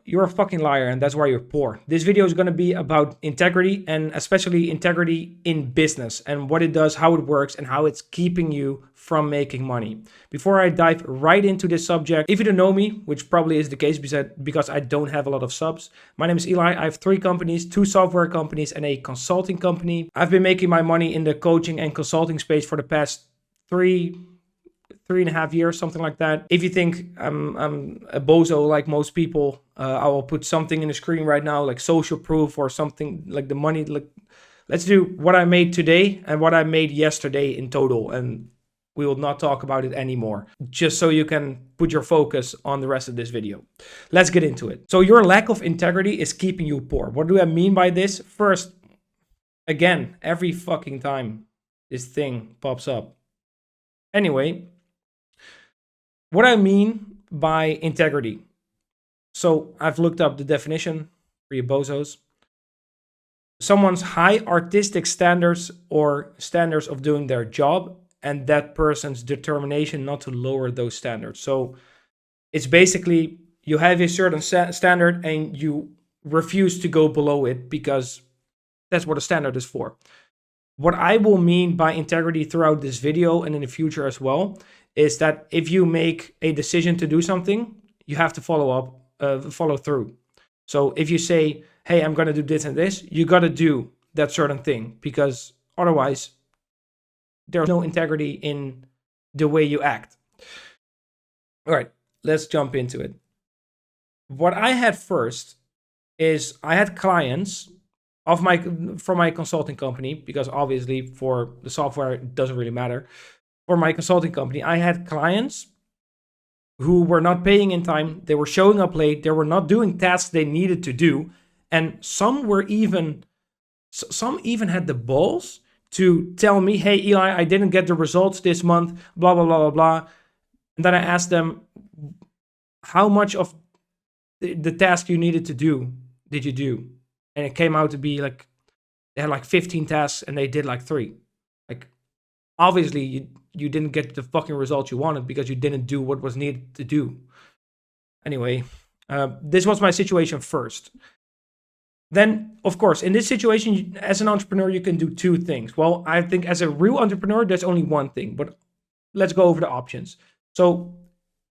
you're a fucking liar and that's why you're poor. This video is going to be about integrity, and especially integrity in business and what it does, how it works, and how it's keeping you from making money. Before I dive right into this subject, if you don't know me, which probably is the case because I don't have a lot of subs, my name is Eli. I have 3 companies, 2 software companies and a consulting company. I've been making my money in the coaching and consulting space for the past 3.5 years, something like that. If you think I'm a bozo like most people, I will put something in the screen right now, like social proof or something like the money. Like, let's do what I made today and what I made yesterday in total, and we will not talk about it anymore, just so you can put your focus on the rest of this video. Let's get into it. So your lack of integrity is keeping you poor. What do I mean by this? First, again, every fucking time this thing pops up. Anyway, what I mean by integrity. So I've looked up the definition for you bozos. Someone's high artistic standards or standards of doing their job, and that person's determination not to lower those standards. So it's basically you have a certain standard and you refuse to go below it because that's what a standard is for. What I will mean by integrity throughout this video and in the future as well is that if you make a decision to do something, you have to follow through. So if you say, hey, I'm going to do this and this, you got to do that certain thing, because otherwise there's no integrity in the way you act. All right, let's jump into it. What I had first is I had clients from my consulting company, because obviously for the software it doesn't really matter. For my consulting company, I had clients who were not paying in time, they were showing up late, they were not doing tasks they needed to do, and some even had the balls to tell me, hey Eli, I didn't get the results this month, blah blah blah blah blah. And then I asked them, how much of the task you needed to do did you do? And it came out to be like they had like 15 tasks and they did like 3. Like, obviously you didn't get the fucking results you wanted because you didn't do what was needed to do. Anyway, this was my situation first. Then, of course, in this situation, as an entrepreneur, you can do 2 things. Well, I think as a real entrepreneur, there's only one thing, but let's go over the options. So,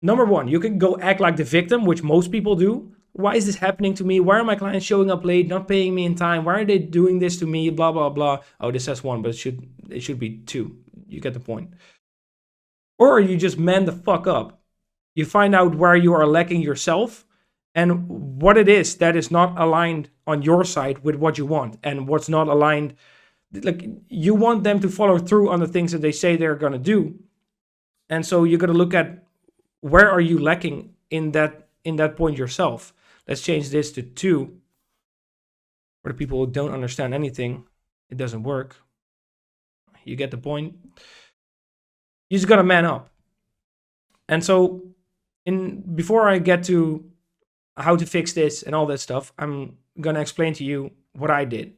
number 1, you can go act like the victim, which most people do. Why is this happening to me? Why are my clients showing up late, not paying me in time? Why are they doing this to me? Blah, blah, blah. Oh, this says 1, but it should be 2. You get the point. Or you just man the fuck up. You find out where you are lacking yourself and what it is that is not aligned on your side with what you want, and what's not aligned. Like, you want them to follow through on the things that they say they're going to do. And so you're going to look at where are you lacking in that point yourself. Let's change this to 2. For the people who don't understand anything, it doesn't work. You get the point. You just got to man up. And so before I get to how to fix this and all that stuff, I'm going to explain to you what I did.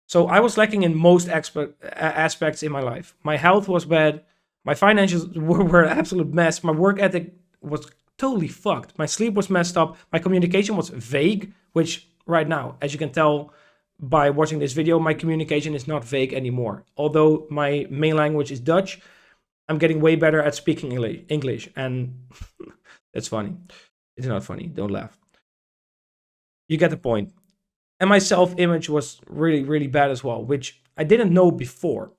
So I was lacking in most aspects in my life. My health was bad. My financials were an absolute mess. My work ethic was totally fucked. My sleep was messed up. My communication was vague, which right now, as you can tell by watching this video, my communication is not vague anymore. Although my main language is Dutch, I'm getting way better at speaking English. And that's funny. It's not funny. Don't laugh. You get the point. And my self-image was really, really bad as well, which I didn't know before.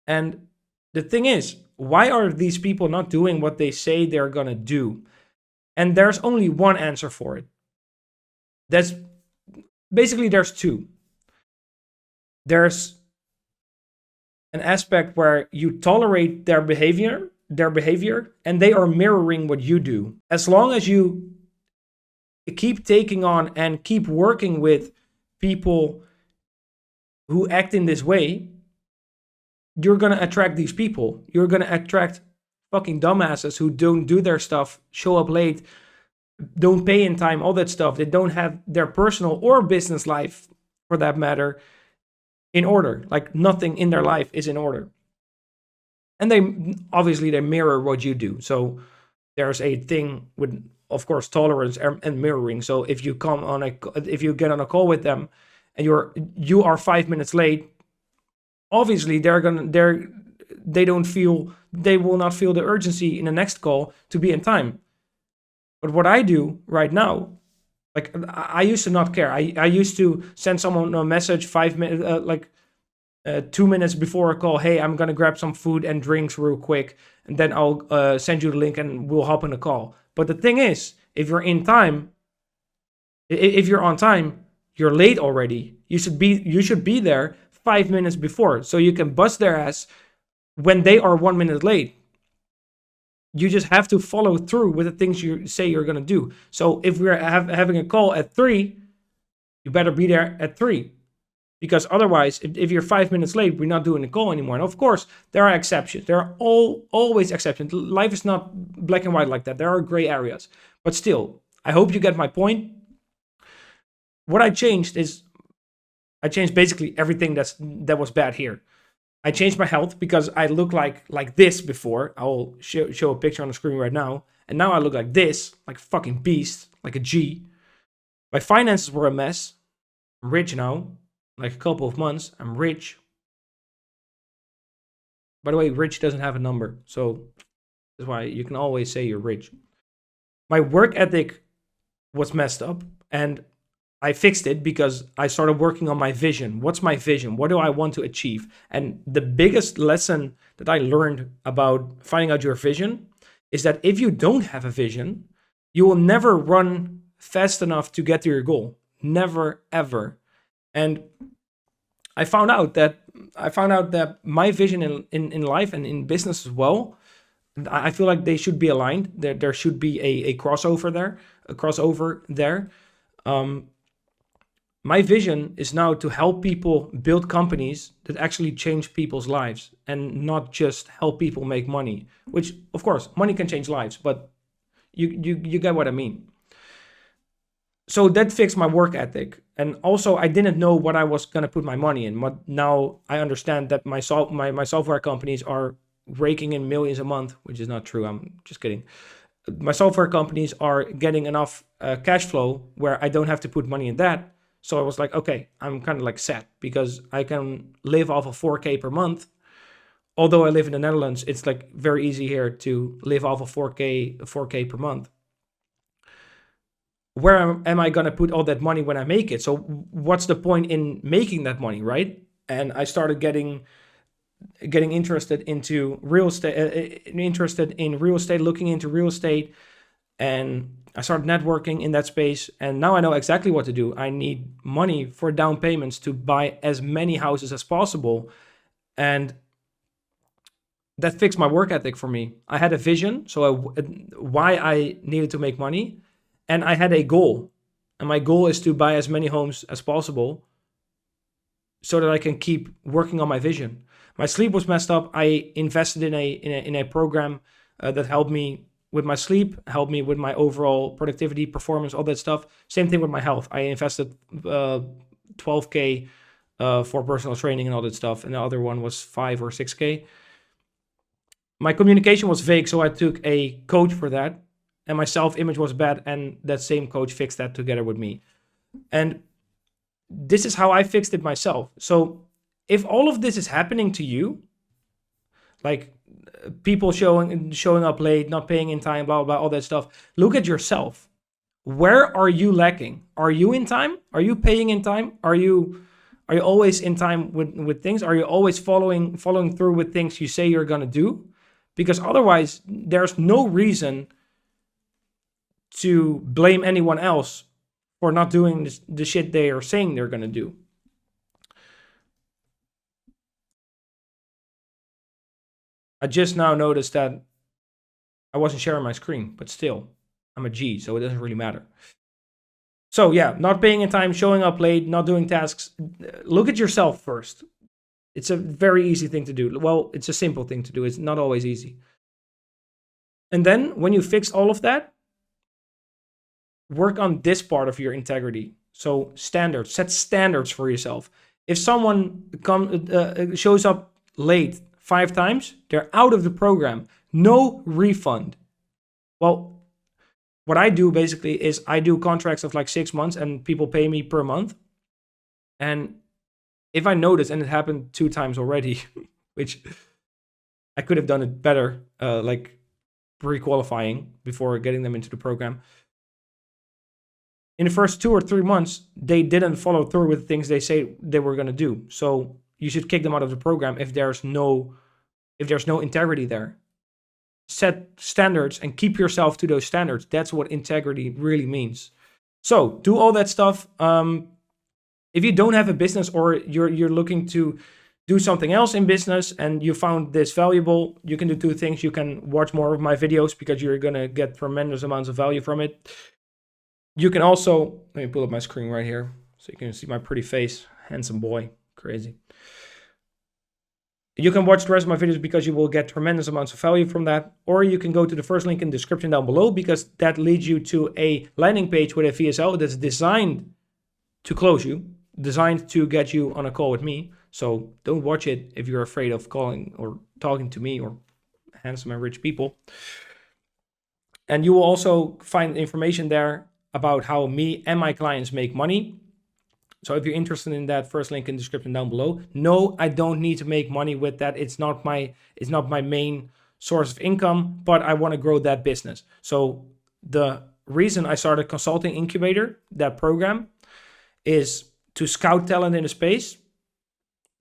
And the thing is, why are these people not doing what they say they're going to do? And there's only one answer for it. There's 2. There's an aspect where you tolerate their behavior, and they are mirroring what you do. As long as you keep taking on and keep working with people who act in this way, you're going to attract these people. You're going to attract fucking dumbasses who don't do their stuff, show up late, don't pay in time, all that stuff. They don't have their personal or business life, for that matter, in order. Like, nothing in their life is in order. And they mirror what you do. So there's a thing with of course, tolerance and mirroring. So if you if you get on a call with them and you are 5 minutes late, obviously they will not feel the urgency in the next call to be in time. But what I do right now, like I used to not care. I used to send someone a message 5 minutes, 2 minutes before a call. Hey, I'm gonna grab some food and drinks real quick, and then I'll send you the link and we'll hop in a call. But the thing is, if you're in time, if you're on time, you're late already. You should be there 5 minutes before, so you can bust their ass when they are 1 minute late. You just have to follow through with the things you say you're gonna do. So if we're having a call at 3, you better be there at 3. Because otherwise, if you're 5 minutes late, we're not doing the call anymore. And of course, there are exceptions. There are always exceptions. Life is not black and white like that. There are gray areas. But still, I hope you get my point. What I changed is, I changed basically everything that was bad here. I changed my health because I looked like this before. I'll show a picture on the screen right now. And now I look like this, like a fucking beast, like a G. My finances were a mess. I'm rich now. Like a couple of months, I'm rich. By the way, rich doesn't have a number, so that's why you can always say you're rich. My work ethic was messed up, and I fixed it because I started working on my vision. What's my vision? What do I want to achieve? And the biggest lesson that I learned about finding out your vision is that if you don't have a vision, you will never run fast enough to get to your goal. Never, ever. And I found out that my vision in life and in business as well, I feel like they should be aligned. There should be a crossover there. My vision is now to help people build companies that actually change people's lives and not just help people make money, which of course money can change lives, but you get what I mean. So that fixed my work ethic. And also I didn't know what I was going to put my money in. But now I understand that my software companies are raking in millions a month, which is not true. I'm just kidding. My software companies are getting enough cash flow where I don't have to put money in that. So I was like, okay, I'm kind of like set because I can live off of 4K per month. Although I live in the Netherlands, it's like very easy here to live off of 4K per month. Where am I going to put all that money when I make it? So what's the point in making that money, right? And I started getting interested into real estate, looking into real estate, and I started networking in that space. And now I know exactly what to do. I need money for down payments to buy as many houses as possible. And that fixed my work ethic for me. I had a vision, why I needed to make money. And I had a goal, and my goal is to buy as many homes as possible so that I can keep working on my vision. My sleep was messed up. I invested in a program that helped me with my sleep, helped me with my overall productivity, performance, all that stuff. Same thing with my health. I invested 12K for personal training and all that stuff, and the other one was 5 or 6K. My communication was vague, so I took a coach for that. And my self-image was bad, and that same coach fixed that together with me. And this is how I fixed it myself. So if all of this is happening to you, like people showing up late, not paying in time, blah, blah, blah, all that stuff, look at yourself. Where are you lacking? Are you in time? Are you paying in time? Are you always in time with things? Are you always following through with things you say you're going to do? Because otherwise, there's no reason to blame anyone else for not doing the shit they are saying they're going to do. I just now noticed that I wasn't sharing my screen, but still, I'm a G, so it doesn't really matter. So yeah, not paying in time, showing up late, not doing tasks. Look at yourself first. It's a very easy thing to do. Well, it's a simple thing to do. It's not always easy. And then when you fix all of that, work on this part of your integrity. So standards, set standards for yourself. If someone shows up late 5 times, they're out of the program. No refund. Well, what I do basically is I do contracts of like 6 months and people pay me per month. And if I notice, and it happened 2 times already, which I could have done it better, like pre-qualifying before getting them into the program. In the first 2 or 3 months, they didn't follow through with things they say they were going to do. So you should kick them out of the program if there's no integrity there. Set standards and keep yourself to those standards. That's what integrity really means. So do all that stuff. If you don't have a business, or you're looking to do something else in business and you found this valuable, you can do 2 things. You can watch more of my videos because you're going to get tremendous amounts of value from it. You can also, let me pull up my screen right here so you can see my pretty face. Handsome boy, crazy. You can watch the rest of my videos because you will get tremendous amounts of value from that. Or you can go to the first link in the description down below, because that leads you to a landing page with a VSL that's designed to close you, designed to get you on a call with me. So don't watch it if you're afraid of calling or talking to me or handsome and rich people. And you will also find information there about how me and my clients make money. So if you're interested in that, first link in the description down below. No, I don't need to make money with that. It's not my main source of income, but I want to grow that business. So the reason I started Consulting Incubator, that program, is to scout talent in the space,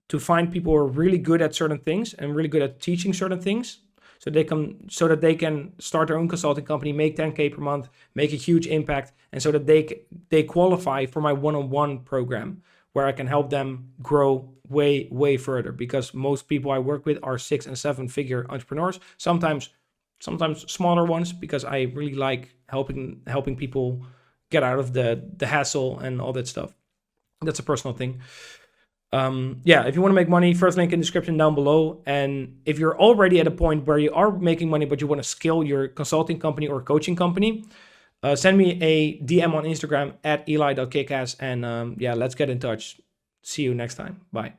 to find people who are really good at certain things and really good at teaching certain things, so that they can start their own consulting company, make 10K per month, make a huge impact, and so that they qualify for my one-on-one program, where I can help them grow way further. Because most people I work with are 6- and 7-figure entrepreneurs, sometimes smaller ones, because I really like helping people get out of the hassle and all that stuff. That's a personal thing. If you want to make money, first link in the description down below. And if you're already at a point where you are making money, but you want to scale your consulting company or coaching company, send me a DM on Instagram at eli.kickass, and let's get in touch. See you next time. Bye.